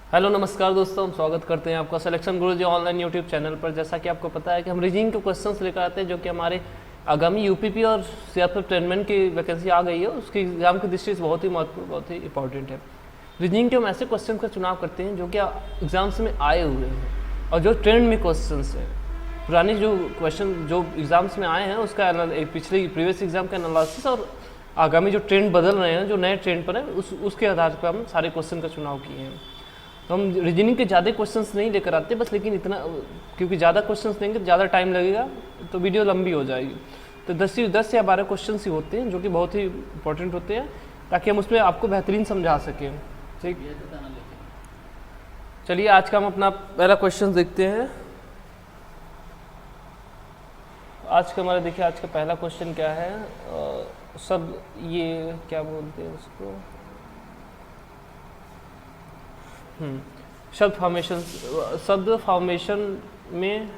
Hello नमस्कार दोस्तों, हम स्वागत करते हैं आपका सिलेक्शन गुरुजी ऑनलाइन यूट्यूब चैनल पर। जैसा कि आपको पता है कि हम रीजनिंग के क्वेश्चंस लेकर आते हैं जो कि हमारे आगामी यूपीपी और सीआरपीएफ ट्रेनमेंट की वैकेंसी आ गई है, उसकी एग्जाम की दृष्टि से बहुत ही महत्वपूर्ण, बहुत ही इंपॉर्टेंट है। रीजनिंग के हम ऐसे क्वेश्चन का चुनाव करते हैं जो कि एग्जाम्स में आए हुए हैं और जो ट्रेंड में क्वेश्चन हैं। पुरानी जो क्वेश्चन जो एग्जाम्स में आए हैं उसका पिछले प्रीवियस एग्जाम का एनालिसिस और आगामी जो ट्रेंड बदल रहे हैं, जो नए ट्रेंड पर है, उसके आधार पर हम सारे क्वेश्चन का चुनाव किए हैं। तो हम रीजनिंग के ज़्यादा क्वेश्चंस नहीं लेकर आते बस, लेकिन इतना क्योंकि ज़्यादा क्वेश्चंस देंगे तो ज़्यादा टाइम लगेगा तो वीडियो लंबी हो जाएगी। तो 10 या 12 क्वेश्चंस ही होते हैं जो कि बहुत ही इंपॉर्टेंट होते हैं ताकि हम उसमें आपको बेहतरीन समझा सकें। ठीक, चलिए आज का हम अपना पहला क्वेश्चन देखते हैं। आज का हमारा देखिए, आज का पहला क्वेश्चन क्या है। सब ये क्या बोलते हैं उसको, शब्द फॉर्मेशन में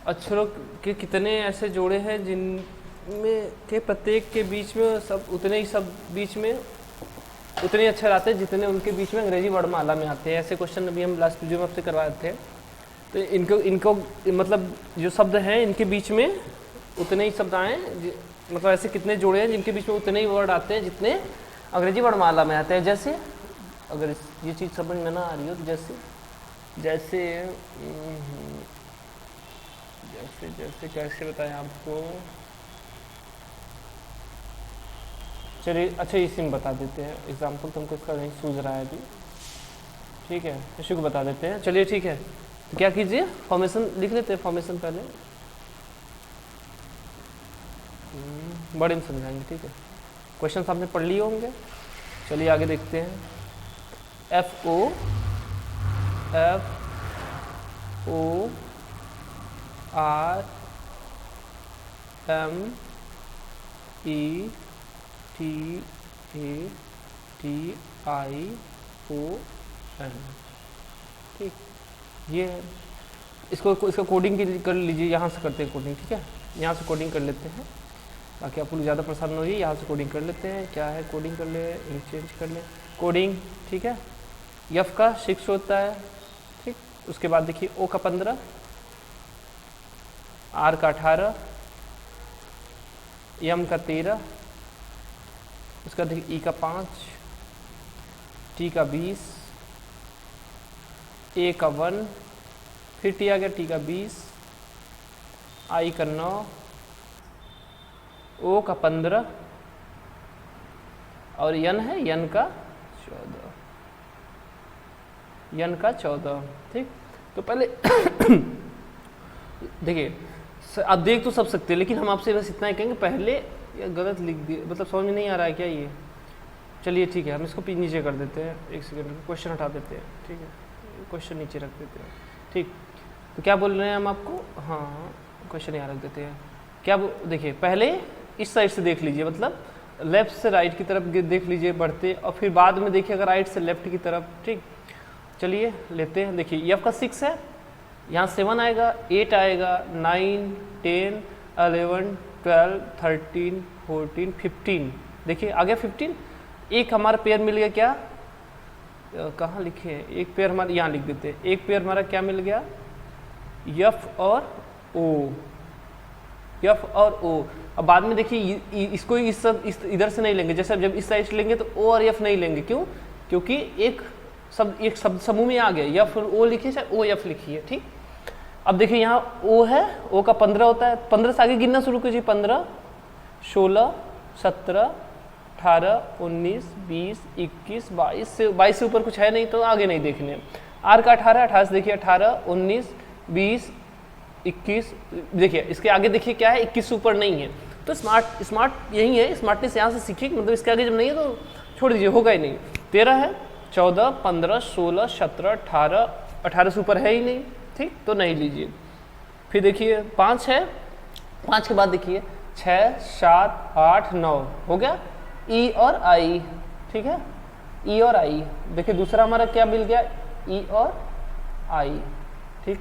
अक्षरों के कितने ऐसे जोड़े हैं जिनमें के प्रत्येक के बीच में सब उतने ही सब बीच में उतने ही अक्षर आते हैं जितने उनके बीच में अंग्रेजी वर्णमाला में आते हैं। ऐसे क्वेश्चन अभी हम लास्ट वीडियो में आपसे करवाए थे। तो इनको मतलब जो शब्द हैं इनके बीच में उतने ही शब्द आए, मतलब ऐसे कितने जोड़े हैं जिनके बीच में उतने ही वर्ड आते हैं जितने अंग्रेजी वर्णमाला में आते हैं। जैसे अगर ये चीज़ समझ में ना आ रही हो तो जैसे जैसे जैसे जैसे कैसे बताएं आपको। चलिए अच्छा इसी में बता देते हैं एग्जाम्पल, तुमको इसका नहीं सूझ रहा है अभी, ठीक है, इसी को बता देते हैं। चलिए ठीक है, तो क्या कीजिए, फॉर्मेशन लिख लेते हैं। फॉर्मेशन पहले बड़े में समझाएंगे, ठीक है। क्वेश्चन आपने पढ़ लिए होंगे। चलिए आगे देखते हैं। FO R M E T A T I O N, ठीक, ये है। इसका कोडिंग कर लीजिए, यहाँ से करते हैं कोडिंग, ठीक है। यहाँ से कोडिंग कर लेते हैं ताकि आपको ज़्यादा परेशान न होइए। यहाँ से कोडिंग कर लेते हैं। क्या है, कोडिंग कर ले, चेंज कर ले कोडिंग, ठीक है। F का 6 होता है, ठीक। उसके बाद देखिए O का 15, R का 18, M का 13, उसका देखिए E का 5, T का 20, A का 1, फिर T आ गया, T का 20, I का 9, O का 15 और N है, N का 14, ठीक। तो पहले देखिए, आप देख तो सब सकते हैं लेकिन हम आपसे बस इतना ही कहेंगे, पहले ये गलत लिख दिए, मतलब समझ में नहीं आ रहा है क्या ये। चलिए ठीक है, हम इसको नीचे कर देते हैं, एक सेकंड, क्वेश्चन हटा देते हैं, ठीक है, क्वेश्चन नीचे रख देते हैं, ठीक। तो क्या बोल रहे हैं हम आपको, हाँ क्वेश्चन यहाँ रख देते हैं। क्या देखिए, पहले इस साइड से देख लीजिए, मतलब लेफ्ट से राइट की तरफ देख लीजिए बढ़ते, और फिर बाद में देखिए अगर राइट से लेफ्ट की तरफ, ठीक। चलिए लेते हैं। देखिए F का 6 है, यहाँ 7 आएगा, 8 आएगा, 9 10 11 12 13 14 15, देखिए आ गया 15। एक हमारा पेयर मिल गया, क्या कहाँ लिखे हैं, एक पेयर हमारा यहाँ लिख देते हैं। एक पेयर हमारा क्या मिल गया, F और O। अब बाद में देखिए इसको इधर से नहीं लेंगे, जैसे जब इस साइड से लेंगे तो O और F नहीं लेंगे, क्यों, क्योंकि एक शब्द समूह में आ गया, या फिर O लिखिए चाहे OF लिखिए, ठीक। अब देखिए यहाँ O है, O का 15 होता है, 15 से आगे गिनना शुरू कीजिए, 15 16 17 18 19 20 21 22 से ऊपर कुछ है नहीं तो आगे नहीं देखने। R का 18 से देखिए 18 19 20 21, देखिए इसके आगे देखिए क्या है, 21 से ऊपर नहीं है। तो स्मार्ट यही है, स्मार्टनेस यहाँ से सीखिए, मतलब इसके आगे जब नहीं है तो छोड़ दीजिए, होगा ही नहीं। 13 है, 14 15 16 17 18 से ऊपर है ही नहीं, ठीक, तो नहीं लीजिए। फिर देखिए 5 है, 5 के बाद देखिए 6 7 8 9 हो गया, E और I, ठीक है, E और I। देखिए दूसरा हमारा क्या मिल गया, E और I, ठीक।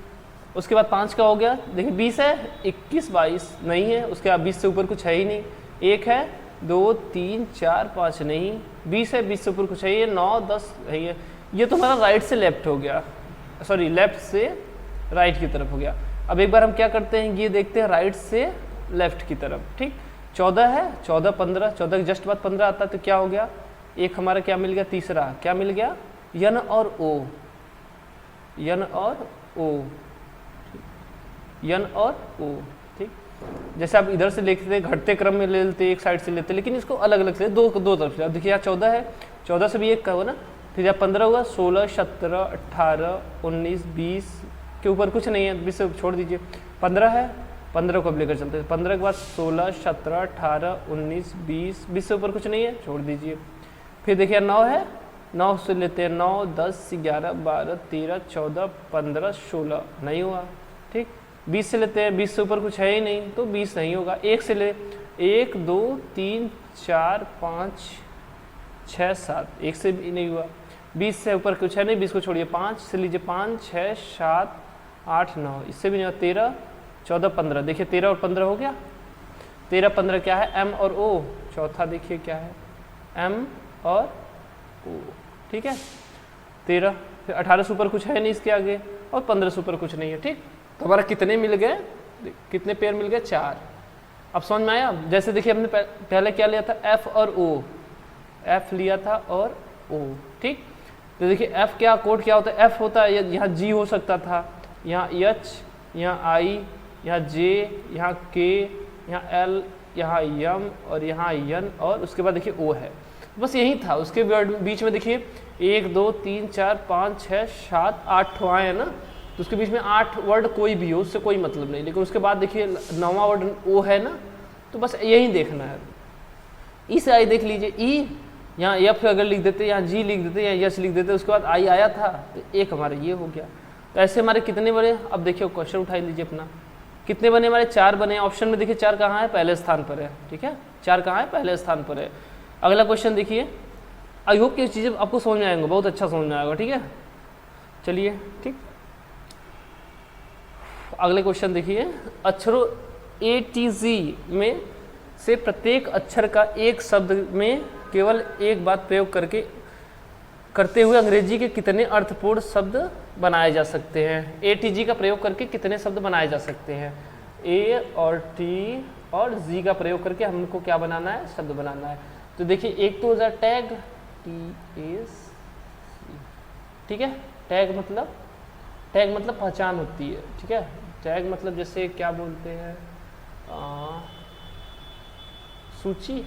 उसके बाद 5 का हो गया, देखिए 20 है, 21 22 नहीं है, उसके बाद 20 से ऊपर कुछ है ही नहीं। 1 है, 2 3 4 5 नहीं, 20 है, 20 से ऊपर कुछ है, ये 9 10 है, ये तो हमारा राइट से लेफ्ट हो गया, सॉरी लेफ्ट से राइट की तरफ हो गया। अब एक बार हम क्या करते हैं, ये देखते हैं राइट से लेफ्ट की तरफ, ठीक। 14 है, 14 15, 14 के जस्ट बाद 15 आता है, तो क्या हो गया, एक हमारा क्या मिल गया, तीसरा क्या मिल गया, यन और ओ, यन और ओ, यन और ओ, ठीक। जैसे आप इधर से लिखते घटते क्रम में ले लेते, एक साइड से लेते, लेकिन इसको अलग अलग से दो तरफ से। अब देखिए यहाँ 14 है, 14 से भी एक का हो ना, फिर यहाँ 15 हुआ, 16 17 18 19 20 के ऊपर कुछ नहीं है, 20 से छोड़ दीजिए। 15 है, 15 को अब लेकर चलते हैं, 15 के बाद 16 17 18 19 20, 20 से ऊपर कुछ नहीं है, छोड़ दीजिए। फिर देखिए 9 है, 9 से लेते हैं 9 10 11 12 13 14 15 16, नहीं हुआ, ठीक। 20 से लेते हैं, 20 से ऊपर कुछ है ही नहीं, तो 20 नहीं होगा। 1 से ले, 1 2 3 4 5 6 7, 1 से भी नहीं हुआ। 20 से ऊपर कुछ है नहीं, 20 को छोड़िए, 5 से लीजिए, 5 6 7 8 9, इससे भी नहीं हुआ। 13 14 15, देखिए 13 और 15 हो गया। 13 15 क्या है, एम और ओ, चौथा देखिए क्या है, एम और ओ, ठीक है। 13, फिर 18 से ऊपर कुछ है नहीं इसके आगे, और 15 से ऊपर कुछ नहीं है, ठीक। तो हमारा कितने मिल गए, कितने पेयर मिल गए, 4। अब समझ में आया। जैसे देखिए हमने पहले क्या लिया था, एफ और ओ, एफ लिया था और ओ, ठीक। तो देखिए एफ क्या कोड क्या होता है, एफ होता है, यहाँ जी हो सकता था, यहाँ एच, यहाँ आई, यहाँ जे, यहाँ के, यहाँ एल, यहाँ यम और यहाँ यन, और उसके बाद देखिए ओ है। बस यही था। उसके बीच में देखिए 1 2 3 4 5 6 7 8 आए हैं ना, तो उसके बीच में 8 वर्ड कोई भी हो, उससे कोई मतलब नहीं। लेकिन उसके बाद देखिए 9वां वर्ड ओ है ना, तो बस यही देखना है। ई से आई देख लीजिए, ई यहाँ एफ अगर लिख देते, यहाँ जी लिख देते, यहाँ यस लिख देते, उसके बाद आई आया था, तो एक हमारे ये हो गया। तो ऐसे हमारे कितने बने, अब देखिए क्वेश्चन उठा लीजिए अपना, कितने बने हमारे, 4 बने। ऑप्शन में देखिए 4 कहाँ है, पहले स्थान पर है, ठीक है। 4 कहाँ है, पहले स्थान पर है। अगला क्वेश्चन देखिए, आई होप कि चीज़ें आपको समझ में आएंगे, बहुत अच्छा समझ में आएगा, ठीक है। चलिए ठीक, अगले क्वेश्चन देखिए, अक्षरों ATZ में से प्रत्येक अक्षर का एक शब्द में केवल एक बात प्रयोग करते हुए अंग्रेजी के कितने अर्थपूर्ण शब्द बनाए जा सकते हैं। ATG का प्रयोग करके कितने शब्द बनाए जा सकते हैं। A और T और Z का प्रयोग करके हमको क्या बनाना है, शब्द बनाना है। तो देखिए एक तो हो जाए टैग, TAG, ठीक है। टैग मतलब पहचान होती है, ठीक है। टैग मतलब जैसे क्या बोलते हैं, सूची,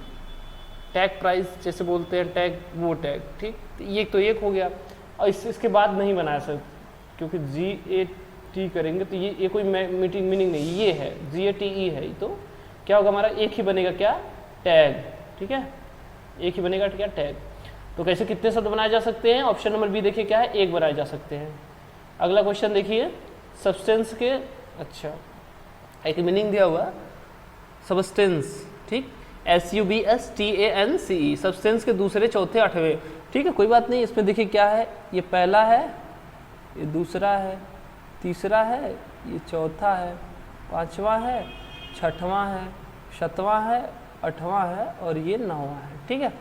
टैग प्राइस जैसे बोलते हैं, टैग वो टैग, ठीक। तो ये तो एक हो गया, और इसके बाद नहीं बना सकते, क्योंकि GAT करेंगे तो ये कोई मीनिंग नहीं, ये है GATE है, तो क्या होगा हमारा, एक ही बनेगा क्या, टैग, ठीक है। एक ही बनेगा क्या, टैग। तो कैसे कितने शब्द बनाए जा सकते हैं, ऑप्शन नंबर बी देखिए क्या है, एक बनाए जा सकते हैं। अगला क्वेश्चन देखिए, सब्सटेंस के, अच्छा एक मीनिंग दिया हुआ सबस्टेंस, ठीक, SUBSTANCE, सब्सटेंस के दूसरे चौथे आठवें, ठीक है, कोई बात नहीं। इसमें देखिए क्या है, ये पहला है, ये दूसरा है, तीसरा है, ये चौथा है, पांचवा है, छठवां है, सातवां है, आठवां है, और ये 9वां है, ठीक है।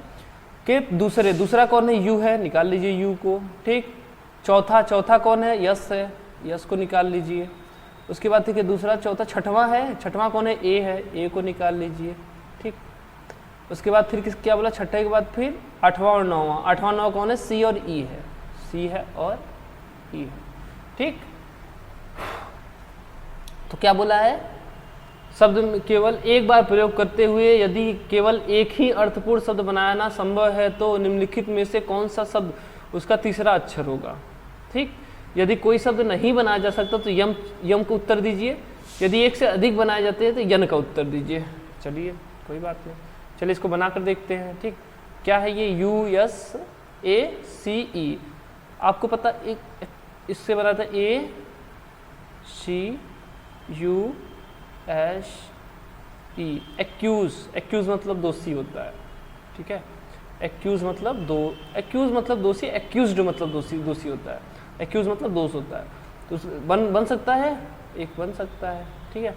के दूसरा कौन है, यू है, निकाल लीजिए यू को, ठीक। चौथा कौन है, यस है, यस को निकाल लीजिए। उसके बाद देखिए दूसरा चौथा छठवां है, छठवां कौन है, ए है, ए को निकाल लीजिए, ठीक। उसके बाद फिर क्या बोला, छठे के बाद फिर आठवां और नौवां, आठवां नौ कौन है, सी और ई है, सी है और ई है, ठीक। तो क्या बोला है, शब्द में केवल एक बार प्रयोग करते हुए यदि केवल एक ही अर्थपूर्ण शब्द बनाना संभव है तो निम्नलिखित में से कौन सा शब्द उसका तीसरा अक्षर होगा, ठीक। यदि कोई शब्द नहीं बनाया जा सकता तो यम को उत्तर दीजिए, यदि एक से अधिक बनाए जाते हैं तो यन का उत्तर दीजिए। चलिए कोई बात नहीं, चलिए इसको बनाकर देखते हैं, ठीक। क्या है ये, USACE, आपको पता एक इससे बना था ACUSE, एक्यूज मतलब दोषी होता है, ठीक है। एक्यूज मतलब दोषी, एक्यूज्ड मतलब दोषी होता है, एक्यूज मतलब दोष होता है। तो बन सकता है, एक बन सकता है, ठीक है।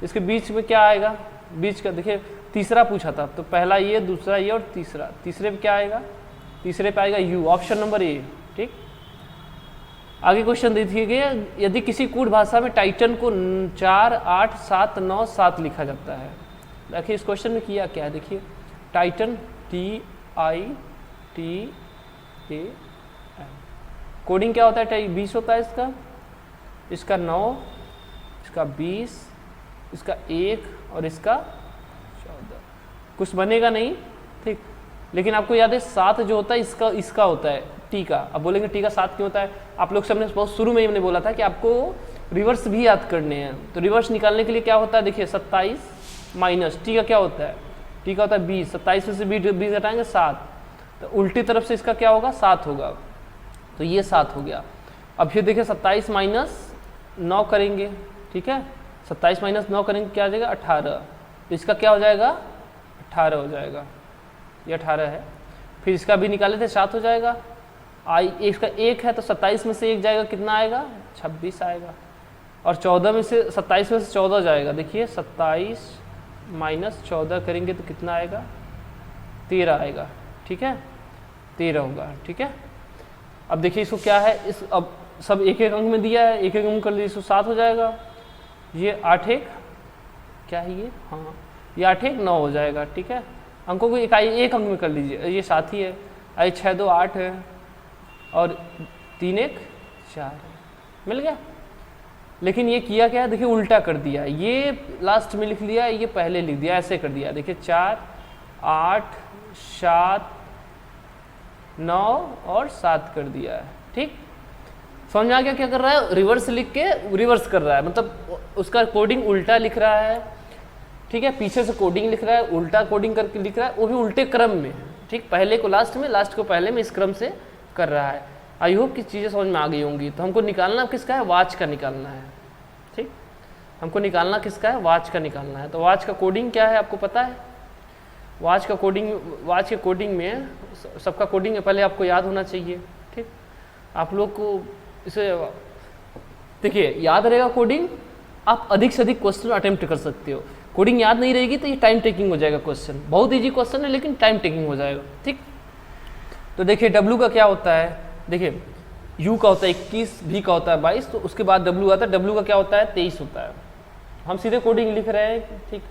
इसके बीच में क्या आएगा, बीच का देखिए तीसरा पूछा था, तो पहला ये, दूसरा ये और तीसरे पे क्या आएगा, तीसरे पे आएगा यू, ऑप्शन नंबर ए, ठीक। आगे क्वेश्चन देखिए, यदि किसी कूट भाषा में टाइटन को 4, 8, 7, 9, 7 लिखा जाता है। देखिए इस क्वेश्चन में किया क्या है, देखिए टाइटन TITAN, कोडिंग क्या होता है, 20 होता है इसका 9, इसका 20, इसका 1 और इसका 14। कुछ बनेगा नहीं, ठीक। लेकिन आपको याद है 7 जो होता है इसका होता है टी का। अब बोलेंगे टी का 7 क्यों होता है, आप लोग सबने बहुत शुरू में ही मैंने बोला था कि आपको रिवर्स भी याद करने हैं। तो रिवर्स निकालने के लिए क्या होता है, देखिए 27 माइनस टी का क्या होता है, टी का होता है 20, 27 में से 20 हटाएंगे 7, तो उल्टी तरफ से इसका क्या होगा 7 होगा, तो ये 7 हो गया। अब फिर देखिए 27 माइनस 9 करेंगे, ठीक है, 27 माइनस 9 करेंगे क्या आ जाएगा 18, तो इसका क्या हो जाएगा 18 हो जाएगा, ये 18 है। फिर इसका भी निकाले थे 7 हो जाएगा, इसका 1 है तो 27 में से 1 जाएगा कितना आएगा 26 आएगा, और 14 में से 27 में से 14 जाएगा, देखिए 27 माइनस 14 करेंगे तो कितना आएगा 13 आएगा, ठीक है 13 होगा, ठीक है। अब देखिए इसको क्या है, इस अब सब एक एक अंक में दिया है, एक एक अंक कर लीजिए, इसको 7 हो जाएगा, ये 8 1 क्या है ये, हाँ ये 8 1 9 हो जाएगा, ठीक है। अंकों को इकाई एक अंक में कर लीजिए, ये 7 ही है, आई 6 2 8 है और 3 1 4 है, मिल गया। लेकिन ये किया क्या है, देखिए उल्टा कर दिया, ये लास्ट में लिख लिया, ये पहले लिख दिया, ऐसे कर दिया, देखिए 4 8 7 9 और 7 कर दिया है, ठीक। समझ में आ गया क्या कर रहा है, रिवर्स लिख के रिवर्स कर रहा है, मतलब उसका कोडिंग उल्टा लिख रहा है, ठीक है। पीछे से कोडिंग लिख रहा है, उल्टा कोडिंग करके लिख रहा है, वो भी उल्टे क्रम में, ठीक, पहले को लास्ट में, लास्ट को पहले में, इस क्रम से कर रहा है। आई होप कि चीज़ें समझ में आ गई होंगी। तो हमको निकालना किसका है, वाच का निकालना है, ठीक, हमको निकालना किसका है, वाच का निकालना है। तो वाच का कोडिंग क्या है आपको पता है, वाच का कोडिंग, वाच के कोडिंग में सबका कोडिंग है, पहले आपको याद होना चाहिए, ठीक। आप लोग को इसे देखिए याद रहेगा कोडिंग, आप अधिक से अधिक क्वेश्चन अटेम्प्ट कर सकते हो। कोडिंग याद नहीं रहेगी तो ये टाइम टेकिंग हो जाएगा क्वेश्चन, बहुत इजी क्वेश्चन है लेकिन टाइम टेकिंग हो जाएगा, ठीक। तो देखिए W का क्या होता है, देखिए U का होता है 21, V का होता है 22, तो उसके बाद W आता है, W का क्या होता है 23 होता है, हम सीधे कोडिंग लिख रहे हैं, ठीक,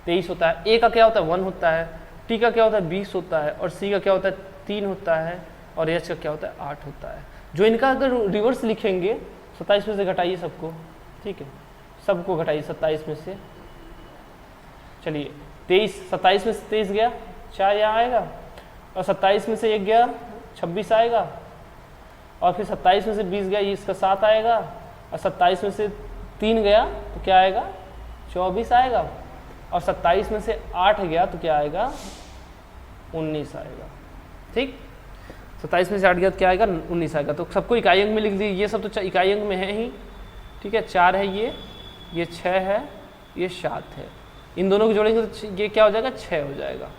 23 होता है। A का क्या होता है 1 होता है, T का क्या होता है 20 होता है, और C का क्या होता है 3 होता है, और H का क्या होता है 8 होता है। जो इनका अगर रिवर्स लिखेंगे 27 में से घटाइए सबको, ठीक है, सबको घटाइए 27 में से, चलिए 23, 27 में से 23 गया 4 यहाँ आएगा, और 27 में से 1 गया 26 आएगा, और फिर 27 में से 20 गया, ये इसका 7 आएगा, और 27 में से 3 गया तो क्या आएगा 24 आएगा, और 27 में से 8 गया तो क्या आएगा 19 आएगा, ठीक। 27 में से 8 गया तो क्या आएगा 19 आएगा। तो सबको इकाई अंक में लिख दीजिए, ये सब तो इकाई अंक में है ही, ठीक है, 4 है ये 6 है, ये 7 है, इन दोनों को जोड़ेंगे तो ये क्या हो जाएगा 6 हो जाएगा,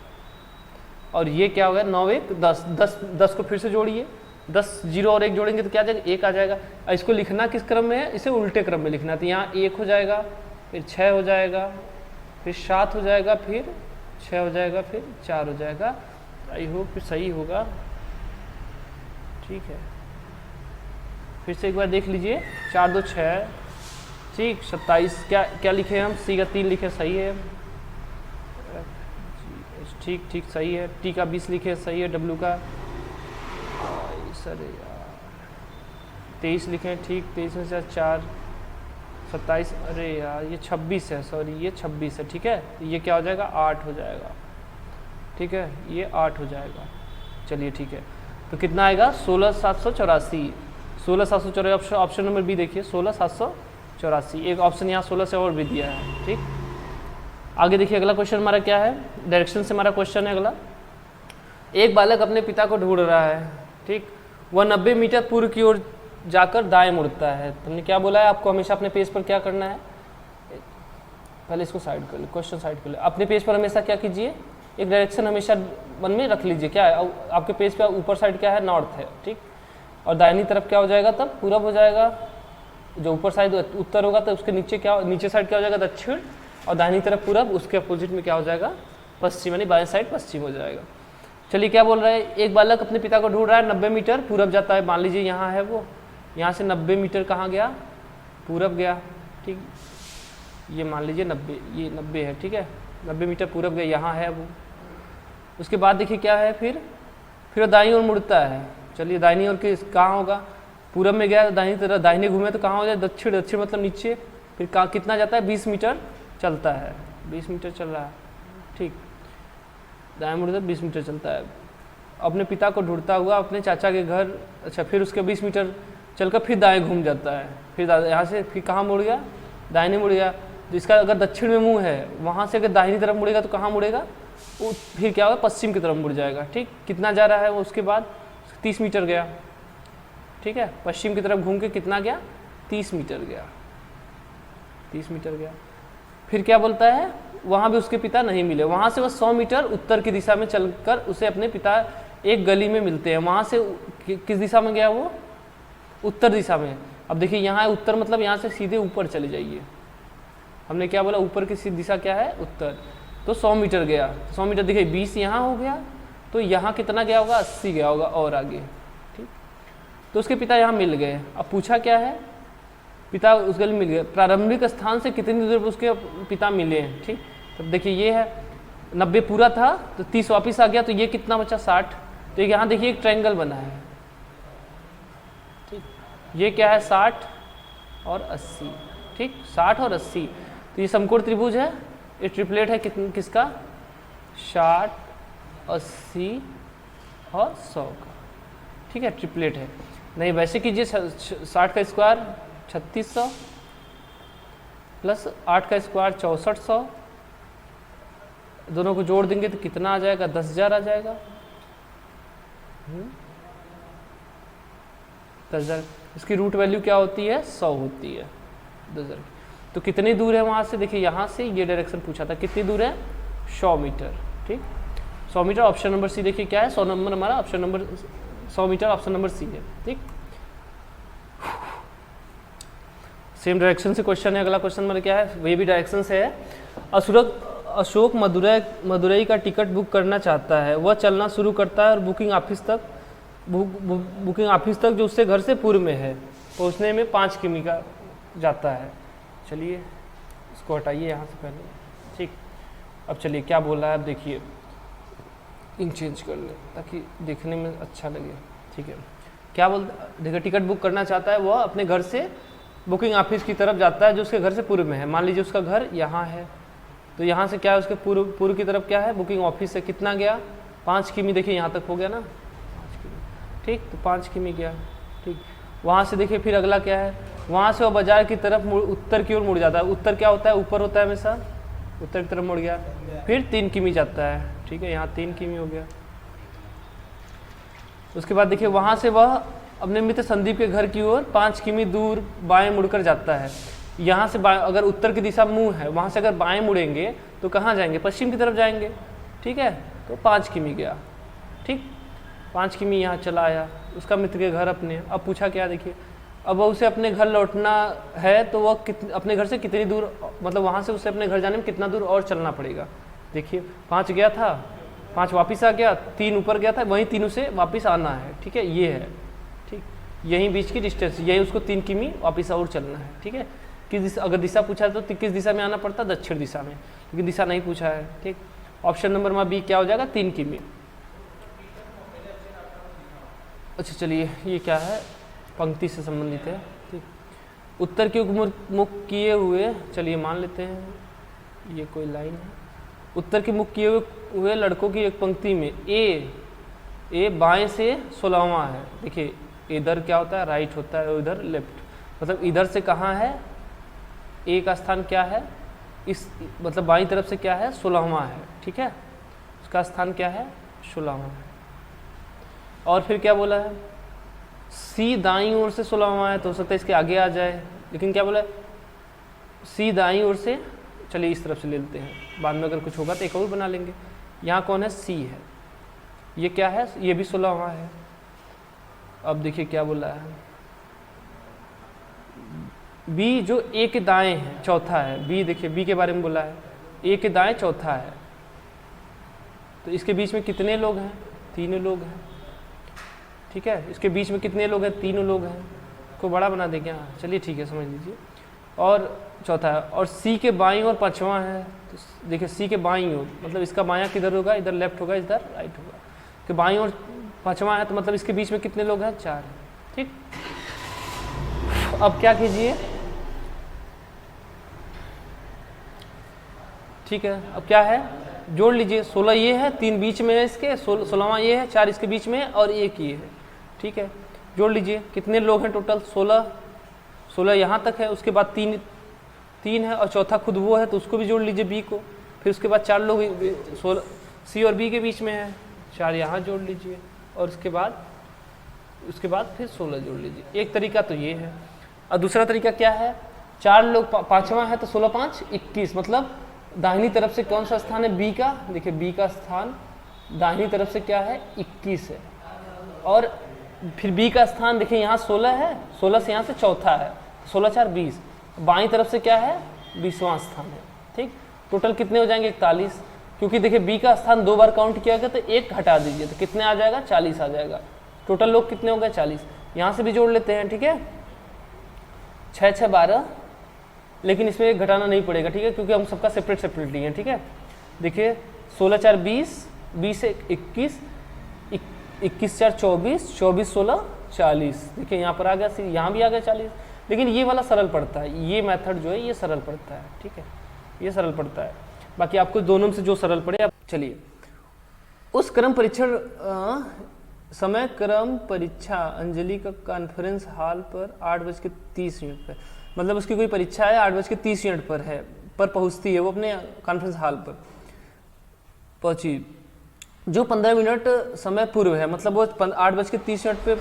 और ये क्या हो गया 9 1 10 10 10 को फिर से जोड़िए, 10 0 और 1 जोड़ेंगे तो क्या आ जाएगा 1 आ जाएगा। इसको लिखना किस क्रम में है, इसे उल्टे क्रम में लिखना है, तो यहाँ 1 हो जाएगा, फिर 6 हो जाएगा, फिर 7 हो जाएगा, फिर 6 हो जाएगा, फिर 4 हो जाएगा। आई होप कि सही होगा, ठीक है। फिर से एक बार देख लीजिए, 4 2 6, ठीक। 27 क्या लिखे हम, C का 3 लिखे, सही है, ठीक ठीक सही है। T का 20 लिखे, सही है। W का सर यार 23 लिखे, ठीक, 23 में से 4 27, अरे यार ये 26 है, सॉरी ये 26 है, ठीक है, ये क्या हो जाएगा 8 हो जाएगा, ठीक है, ये 8 हो जाएगा, चलिए ठीक है। तो कितना आएगा 16,784, 16,784, ऑप्शन नंबर बी देखिए 16,784, एक ऑप्शन यहाँ 16 से और भी दिया है, ठीक। आगे देखिए अगला क्वेश्चन हमारा क्या है, डायरेक्शन से हमारा क्वेश्चन है अगला। एक बालक अपने पिता को ढूंढ रहा है, ठीक, वह 90 मीटर पूर्व की ओर जाकर दाएं मुड़ता है। तुमने क्या बोला है, आपको हमेशा अपने पेज पर क्या करना है, पहले इसको साइड कर लो, क्वेश्चन साइड कर लो। अपने पेज पर हमेशा क्या कीजिए, एक डायरेक्शन हमेशा मन में रख लीजिए, क्या है आपके पेज पे ऊपर साइड क्या है नॉर्थ है, ठीक, और दाहिनी तरफ क्या हो जाएगा तब पूरब हो जाएगा, जो ऊपर साइड उत्तर होगा तो उसके नीचे क्या, नीचे साइड क्या हो जाएगा दक्षिण, और दाहिनी तरफ पूरब, उसके अपोजिट में क्या हो जाएगा पश्चिम, यानी बाएं साइड पश्चिम हो जाएगा। चलिए क्या बोल रहा है, एक बालक अपने पिता को ढूंढ रहा है, 90 मीटर पूरब जाता है, मान लीजिए यहाँ है वो, यहाँ से 90 मीटर कहाँ गया, पूरब गया, ठीक। ये मान लीजिए 90, ये 90 है, ठीक है, 90 मीटर पूरब गया, यहाँ है वो। उसके बाद देखिए क्या है, फिर दाईं ओर मुड़ता है। चलिए दाहिनी ओर के कहाँ होगा, पूरब में गया दाहिनी तरफ, दाहिने घूमे तो कहाँ हो जाए, दक्षिण, दक्षिण मतलब नीचे। फिर कहाँ कितना जाता है, 20 मीटर चलता है, 20 मीटर चल रहा है, ठीक। दाएं मुड़ता 20 मीटर चलता है, अपने पिता को ढूंढता हुआ अपने चाचा के घर। अच्छा, फिर उसके 20 मीटर चलकर फिर दाएं घूम जाता है, फिर यहाँ से फिर कहाँ मुड़ गया, दाहिने मुड़ गया। जिसका अगर दक्षिण में मुंह है, वहाँ से अगर दाहिनी तरफ मुड़ेगा तो कहाँ मुड़ेगा, वो फिर क्या होगा, पश्चिम की तरफ मुड़ जाएगा, ठीक। कितना जा रहा है वो, उसके बाद 30 मीटर गया, ठीक है। पश्चिम की तरफ घूम के कितना गया, 30 मीटर गया, 30 मीटर गया। फिर क्या बोलता है, वहाँ भी उसके पिता नहीं मिले। वहाँ से वह 100 मीटर उत्तर की दिशा में चलकर उसे अपने पिता एक गली में मिलते हैं। वहाँ से किस दिशा में गया वो, उत्तर दिशा में। अब देखिए यहाँ उत्तर मतलब यहाँ से सीधे ऊपर चले जाइए। हमने क्या बोला, ऊपर की दिशा क्या है, उत्तर। तो 100 मीटर गया, 100 मीटर देखिए 20 यहाँ हो गया, तो यहाँ कितना गया होगा, 80 गया होगा और आगे, ठीक। तो उसके पिता यहाँ मिल गए। अब पूछा क्या है, पिता उस गली में मिल गए, प्रारंभिक स्थान से कितनी दूर उसके पिता मिले हैं, ठीक। तब देखिए ये है 90 पूरा था तो 30 वापस आ गया, तो ये कितना बचा, 60। तो यहाँ देखिए एक ट्रायंगल बना है, ठीक। ये क्या है, 60 और 80, ठीक, 60 और 80। तो ये समकोण त्रिभुज है, ये ट्रिपलेट है किसका, 60, 80 और 100 का, ठीक है, ट्रिपलेट है। नहीं वैसे कीजिए, 60 का स्क्वायर 3600 प्लस 8 का स्क्वायर 6400, दोनों को जोड़ देंगे तो कितना आ जाएगा, 10,000 आ जाएगा। 10,000। इसकी रूट वैल्यू क्या होती है, 100 होती है, 10,000। तो कितनी दूर है वहाँ से, देखिए यहाँ से ये डायरेक्शन पूछा था, कितनी दूर है, 100 मीटर, ठीक। 100 मीटर, ऑप्शन नंबर सी। देखिए क्या है, 100 नंबर हमारा option number, 100 meter option number C है, ठीक। सेम डायरेक्शन से क्वेश्चन है। अगला क्वेश्चन मेरा क्या है, वही भी डायरेक्शन से है। अशोक मदुरई का टिकट बुक करना चाहता है। वह चलना शुरू करता है और बुकिंग ऑफिस तक जो उससे घर से पूर्व में है, पहुंचने में 5 किमी का जाता है। चलिए इसको हटाइए यहाँ से पहले, ठीक। अब चलिए क्या बोल रहा है, अब देखिए इंक चेंज कर ले ताकि देखने में अच्छा लगे, ठीक है। क्या देखिए टिकट बुक करना चाहता है, वह अपने घर से बुकिंग ऑफिस की तरफ जाता है जो उसके घर से पूर्व में है। मान लीजिए उसका घर यहाँ है, तो यहाँ से क्या है, उसके पूर्व की तरफ क्या है, बुकिंग ऑफिस से कितना गया, 5 किमी। देखिए यहाँ तक हो गया ना, 5 किमी, ठीक। तो 5 किमी गया, ठीक। वहाँ से देखिए फिर अगला क्या है, वहाँ से वो बाजार की तरफ उत्तर की ओर मुड़ जाता है। उत्तर क्या होता है, ऊपर होता है हमेशा, उत्तर की तरफ मुड़ गया। फिर 3 किमी जाता है, ठीक है, यहाँ 3 किमी हो गया। उसके बाद देखिए वहाँ से वह अपने मित्र संदीप के घर की ओर 5 किमी दूर बाएं मुड़कर जाता है। यहाँ से अगर उत्तर की दिशा मुंह है, वहाँ से अगर बाएं मुड़ेंगे तो कहाँ जाएंगे, पश्चिम की तरफ जाएंगे, ठीक है। तो 5 किमी गया, ठीक। 5 किमी यहाँ चला आया, उसका मित्र के घर अपने। अब पूछा क्या, देखिए अब उसे अपने घर लौटना है तो वह अपने घर से कितनी दूर, मतलब वहाँ से उसे अपने घर जाने में कितना दूर और चलना पड़ेगा। देखिए 5 गया था, 5 वापस आ गया, 3 ऊपर गया था, वहीं 3 से वापस आना है, ठीक है, ये है, ठीक। यहीं बीच की डिस्टेंस, यही उसको 3 किमी वापस और चलना है, ठीक है। अगर दिशा पूछा तो किस दिशा में आना पड़ता, दक्षिण दिशा में, लेकिन दिशा नहीं पूछा है, ठीक। ऑप्शन नंबर में बी क्या हो जाएगा, 3 किमी। अच्छा चलिए ये क्या है, पंक्ति से संबंधित है, ठीक। उत्तर की मुख किए हुए, चलिए मान लेते हैं ये कोई लाइन है। उत्तर की मुख किए हुए लड़कों की एक पंक्ति में ए बाएं से 16वां है। देखिए इधर क्या होता है, राइट होता है, और इधर लेफ्ट, मतलब इधर से कहाँ है, ए का स्थान क्या है, इस मतलब बाईं तरफ से क्या है, 16वां है, ठीक है। उसका स्थान क्या है, 16वां है। और फिर क्या बोला है, सी दाईं ओर से 16वां है, तो हो सकता है इसके आगे आ जाए, लेकिन क्या बोला है, सी दाईं ओर से, चलिए इस तरफ से ले लेते हैं, बाद में अगर कुछ होगा तो एक और बना लेंगे। यहाँ कौन है, सी है, ये क्या है, ये भी 16वां है। अब देखिए क्या बोला है, बी जो ए के दाएं है, चौथा है, बी देखिए बी के बारे में बोला है, ए के दाएं चौथा है, तो इसके बीच में कितने लोग हैं, 3 लोग हैं, ठीक है। इसके बीच में कितने लोग हैं, 3 लोग हैं, को बड़ा बना दे क्या? चलिए ठीक है, समझ लीजिए। और चौथा है, और सी के बाईं ओर पाँचवा है, तो देखिए सी के बाईं ओर मतलब इसका बायां किधर होगा? इधर लेफ्ट होगा, इधर राइट होगा। कि बाईं ओर पाँचवा है तो मतलब इसके बीच में कितने लोग हैं? 4 हैं। ठीक, अब क्या कीजिए, ठीक है, अब क्या है, जोड़ लीजिए। 16 ये है, 3 बीच में है इसके, 16वां ये है, 4 इसके बीच में है और 1 ये है। ठीक है, जोड़ लीजिए। कितने लोग हैं टोटल? 16 यहाँ तक है, उसके बाद 3 है और चौथा खुद वो है, तो उसको भी जोड़ लीजिए बी को। फिर उसके बाद 4 लोग 16 सी और बी के बीच में है, 4 यहाँ जोड़ लीजिए और उसके बाद फिर 16 जोड़ लीजिए। एक तरीका तो ये है। और दूसरा तरीका क्या है? 4 लोग पाँचवा है तो 16 5 21, मतलब दाहिनी तरफ से कौन सा स्थान है? बी का। देखिए बी का स्थान दाहिनी तरफ से क्या है? 21 है। और फिर बी का स्थान देखिए यहाँ 16 है, 16 से यहाँ से चौथा है, 16 4 20, बाईं तरफ से क्या है? 20वां स्थान है। ठीक, टोटल कितने हो जाएंगे? 41। क्योंकि देखिए बी का स्थान 2 बार काउंट किया गया तो 1 हटा दीजिए तो कितने आ जाएगा? 40 आ जाएगा। टोटल लोग कितने हो गए? 40। यहाँ से भी जोड़ लेते हैं। ठीक है, 6 6 12, लेकिन इसमें 1 घटाना नहीं पड़ेगा। ठीक है, क्योंकि हम सबका सेपरेट लिए हैं। ठीक है, देखिए 16 4 20, 20 1 21, 21 4 24, 24 16 40। देखिए यहाँ पर आ गया, यहाँ भी आ गया 40। लेकिन ये वाला सरल पड़ता है, ये मेथड जो है ये सरल पड़ता है। ठीक है, ये सरल पड़ता है। बाकी आपको दोनों में से जो सरल पड़े आप चलिए। उस क्रम परीक्षण समय क्रम परीक्षा अंजलि का कॉन्फ्रेंस हॉल पर 8:30 पर, मतलब उसकी कोई परीक्षा है 8:30 पर है, पर पहुंचती है वो अपने कॉन्फ्रेंस हॉल पर पहुंची, जो 15 मिनट समय पूर्व है, मतलब वो 8:30 पे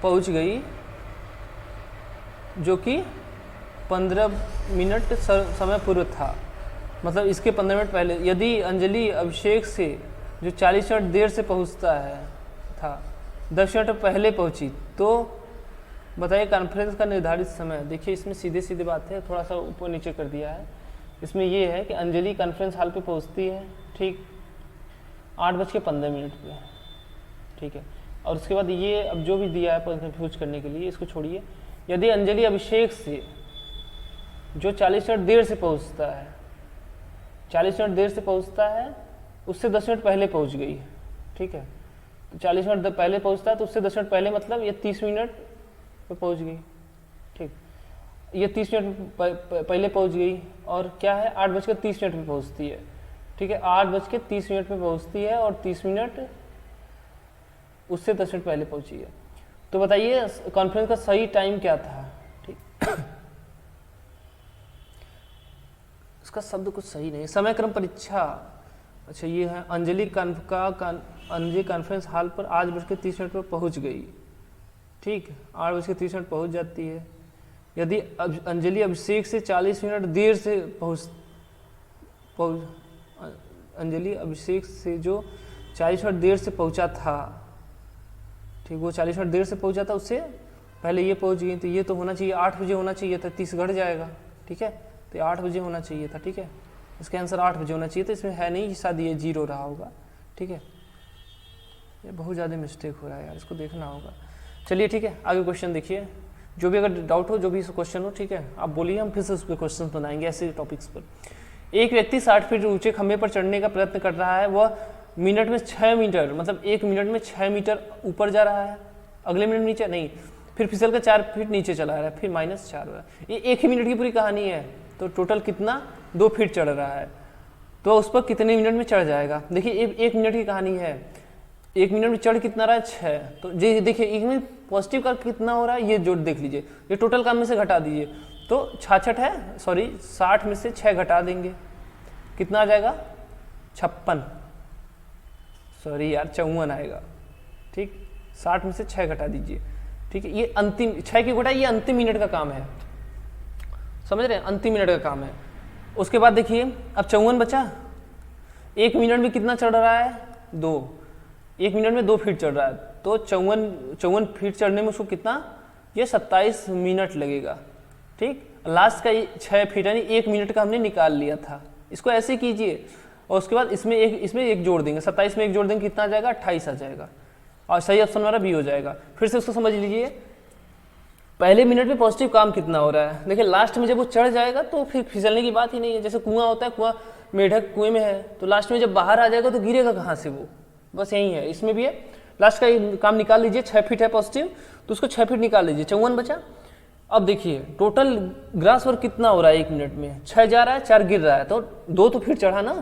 पहुंच गई, जो कि 15 मिनट समय पूर्व था, मतलब इसके 15 मिनट पहले। यदि अंजलि अभिषेक से जो 40 मिनट देर से पहुंचता है था 10 मिनट पहले पहुंची, तो बताइए कॉन्फ्रेंस का निर्धारित समय। देखिए इसमें सीधे बात है, थोड़ा सा ऊपर नीचे कर दिया है। इसमें ये है कि अंजलि कॉन्फ्रेंस हॉल पे पहुंचती है, ठीक 8:15 पे। ठीक है, और उसके बाद ये अब जो भी दिया है कंफ्यूज करने के लिए, इसको छोड़िए। यदि अंजलि अभिषेक से जो 40 मिनट देर से पहुंचता है, 40 मिनट देर से पहुंचता है, उससे 10 मिनट पहले पहुंच गई। ठीक है, तो 40 मिनट पहले पहुंचता है तो उससे 10 मिनट पहले, मतलब ये 30 मिनट पे पहुंच गई। ठीक, ये 30 मिनट पहले पहुंच गई, और क्या है 8:30 पे पहुंचती है। ठीक है, 8:30 पे पहुंचती है और 30 मिनट उससे 10 मिनट पहले पहुंची है। तो बताइए कॉन्फ्रेंस का सही टाइम क्या था? ठीक, इसका शब्द कुछ सही नहीं। समय क्रम परीक्षा, अच्छा ये है अंजलि कॉन्फ्रेंस हॉल पर 8:30 पर पहुंच गई। ठीक, 8:30 पहुंच जाती है। यदि अंजलि अभिषेक से 40 मिनट देर से अंजलि अभिषेक से जो 40 मिनट देर से पहुंचा था, ठीक, वो 40 मिनट देर से पहुंचा था, उससे पहले ये पहुंच गई, तो ये तो होना चाहिए 8 बजे होना चाहिए था, 30 घट जाएगा। ठीक है, तो 8 बजे होना चाहिए था। ठीक है, इसका आंसर 8 बजे होना चाहिए था, इसमें है नहीं, शायद ये 0 रहा होगा। ठीक है, ये बहुत ज़्यादा मिस्टेक हो रहा है यार, इसको देखना होगा। चलिए ठीक है, आगे क्वेश्चन देखिए। जो भी अगर डाउट हो, जो भी क्वेश्चन हो, ठीक है, आप बोलिए, हम फिर से उस पर क्वेश्चन बनाएंगे ऐसे टॉपिक्स पर। एक व्यक्ति 60 फीट ऊंचे खंभे पर चढ़ने का प्रयत्न कर रहा है, वह मिनट में 6 मीटर, मतलब 1 मिनट में 6 मीटर ऊपर जा रहा है, अगले मिनट नीचे नहीं, फिर फिसल कर 4 फीट नीचे चला रहा है, फिर -4 हो रहा है। ये 1 ही मिनट की पूरी कहानी है, तो टोटल कितना 2 फीट चढ़ रहा है, तो उस पर कितने मिनट में चढ़ जाएगा? देखिए 1 मिनट की कहानी है, 1 मिनट में चढ़ कितना रहा है? 6। तो जी देखिए 1 मिनट पॉजिटिव का कितना हो रहा है, ये जोड़ देख लीजिए, ये टोटल काम में से घटा दीजिए, तो 66 है, सॉरी 60 में से 6 घटा देंगे, कितना आ जाएगा? 56, सॉरी यार 54 आएगा। ठीक, 60 में से 6 घटा दीजिए। ठीक है, ये अंतिम 6 की घटा, ये अंतिम मिनट का काम है, समझ रहे हैं, अंतिम मिनट का काम है। उसके बाद देखिए अब 54 बचा, 1 मिनट में कितना चढ़ रहा है? 2, 1 मिनट में 2 फीट चढ़ रहा है, तो 54 फीट चढ़ने में उसको कितना? ये 27 मिनट लगेगा। ठीक, लास्ट का 6 फीट यानी 1 मिनट का हमने निकाल लिया था, इसको ऐसे कीजिए। और उसके बाद इसमें एक जोड़ देंगे, 27 में 1 जोड़ देंगे, कितना आ जाएगा? 28 आ जाएगा। और सही ऑप्शन हमारा बी हो जाएगा। फिर से उसको समझ लीजिए, पहले मिनट में पॉजिटिव काम कितना हो रहा है। देखिए लास्ट में जब वो चढ़ जाएगा तो फिर फिसलने की बात ही नहीं है। जैसे कुआं होता है, कुआं मेढक कुएं में है, तो लास्ट में जब बाहर आ जाएगा तो गिरेगा कहाँ से वो, बस यही है। इसमें भी है, लास्ट का काम निकाल लीजिए, 6 फीट है पॉजिटिव तो उसको 6 फीट निकाल लीजिए, 54 बचा। अब देखिए टोटल ग्रास वर्क कितना हो रहा है 1 मिनट में, 6 जा रहा है, 4 गिर रहा है, तो 2 तो फीट चढ़ा ना,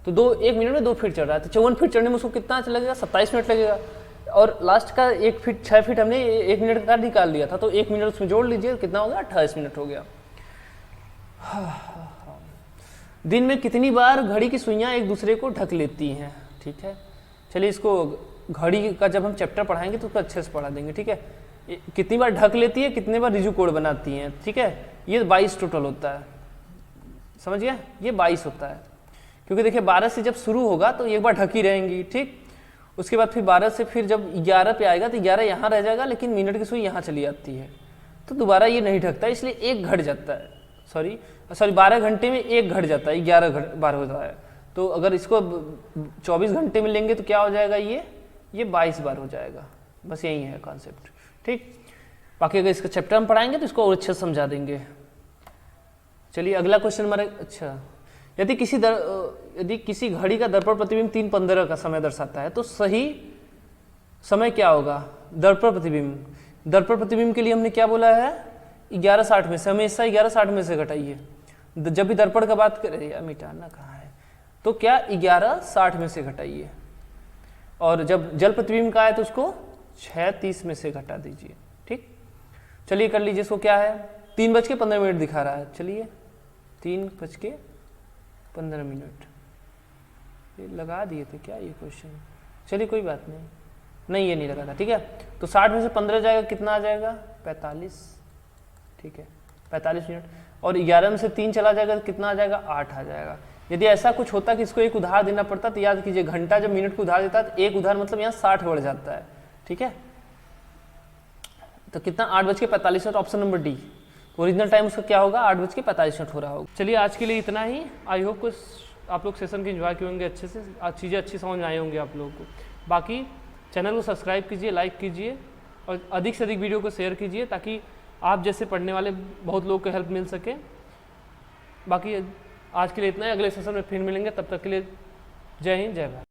तो 1 मिनट में 2 फीट चढ़ रहा है, तो 54 फीट चढ़ने में उसको कितना लगेगा, 27 मिनट लगेगा। और लास्ट का 1 फीट 6 फीट हमने 1 मिनट का निकाल लिया था, तो 1 मिनट उसमें जोड़ लीजिए, कितना हो गया, 28 मिनट हो गया। दिन में कितनी बार घड़ी की सुइयां एक दूसरे को ढक लेती हैं, ठीक है। चलिए इसको घड़ी का जब हम चैप्टर पढ़ाएंगे तो उसको अच्छे से पढ़ा देंगे, ठीक है। कितनी बार ढक लेती है, कितने बार रिजू कोड बनाती हैं, ठीक है। ये 22 टोटल होता है, समझ गया, ये 22 होता है। क्योंकि देखिए 12 से जब शुरू होगा तो एक बार ढकी रहेंगी, ठीक। उसके बाद फिर 12 से फिर जब 11 पे आएगा तो 11 यहाँ रह जाएगा, लेकिन मिनट की सुई यहाँ चली जाती है, तो दोबारा ये नहीं ढकता, इसलिए एक घट जाता है। सॉरी 12 घंटे में एक घट जाता है, 11 बार होता है। तो अगर इसको 24 घंटे में लेंगे तो क्या हो जाएगा, ये 22 बार हो जाएगा। बस यही है कॉन्सेप्ट, ठीक। बाकी अगर इसका चैप्टर हम पढ़ाएंगे तो इसको और अच्छे से समझा देंगे। चलिए अगला क्वेश्चन हमारा, अच्छा, यदि किसी घड़ी का दर्पण प्रतिबिंब 3:15 का समय दर्शाता है तो सही समय क्या होगा, दर्पण प्रतिबिंब। दर्पण प्रतिबिंब के लिए हमने क्या बोला है, 11:60 में से, हमेशा 11:60 में से घटाइए। जब भी दर्पण का बात करें, या मिटाना कहाँ है, तो क्या 11:60 में से घटाइए। और जब जल प्रतिबिंब का है तो उसको 6:30 में से घटा दीजिए, ठीक। चलिए कर लीजिए, इसको क्या है, 3:15 दिखा रहा है। चलिए 3:15 ये लगा दिए थे क्या ये क्वेश्चन, चलिए कोई बात नहीं, ये नहीं लगा था, ठीक है। तो 60 में से 15 जाएगा, कितना आ जाएगा, 45, ठीक है, 45 मिनट। और 11 में से 3 चला जाएगा तो कितना आ जाएगा, 8 आ जाएगा। यदि ऐसा कुछ होता कि इसको एक उधार देना पड़ता तो याद कीजिए, घंटा जब मिनट को उधार देता है तो एक उधार मतलब यहाँ 60 बढ़ जाता है, ठीक है। तो कितना, 8:45, option number D. Original time उसका क्या होगा, 8:45 हो रहा होगा। चलिए आज के लिए इतना ही। आई होप कुछ आप लोग सेशन के एंजॉय किए होंगे, अच्छे से चीज़ें अच्छी समझ में आए होंगे आप लोगों को। बाकी चैनल को सब्सक्राइब कीजिए, लाइक कीजिए और अधिक से अधिक वीडियो को शेयर कीजिए, ताकि आप जैसे पढ़ने वाले बहुत लोग को हेल्प मिल सके। बाकी आज के लिए इतना ही, अगले सेशन में फिर मिलेंगे, तब तक के लिए जय हिंद, जय भारत।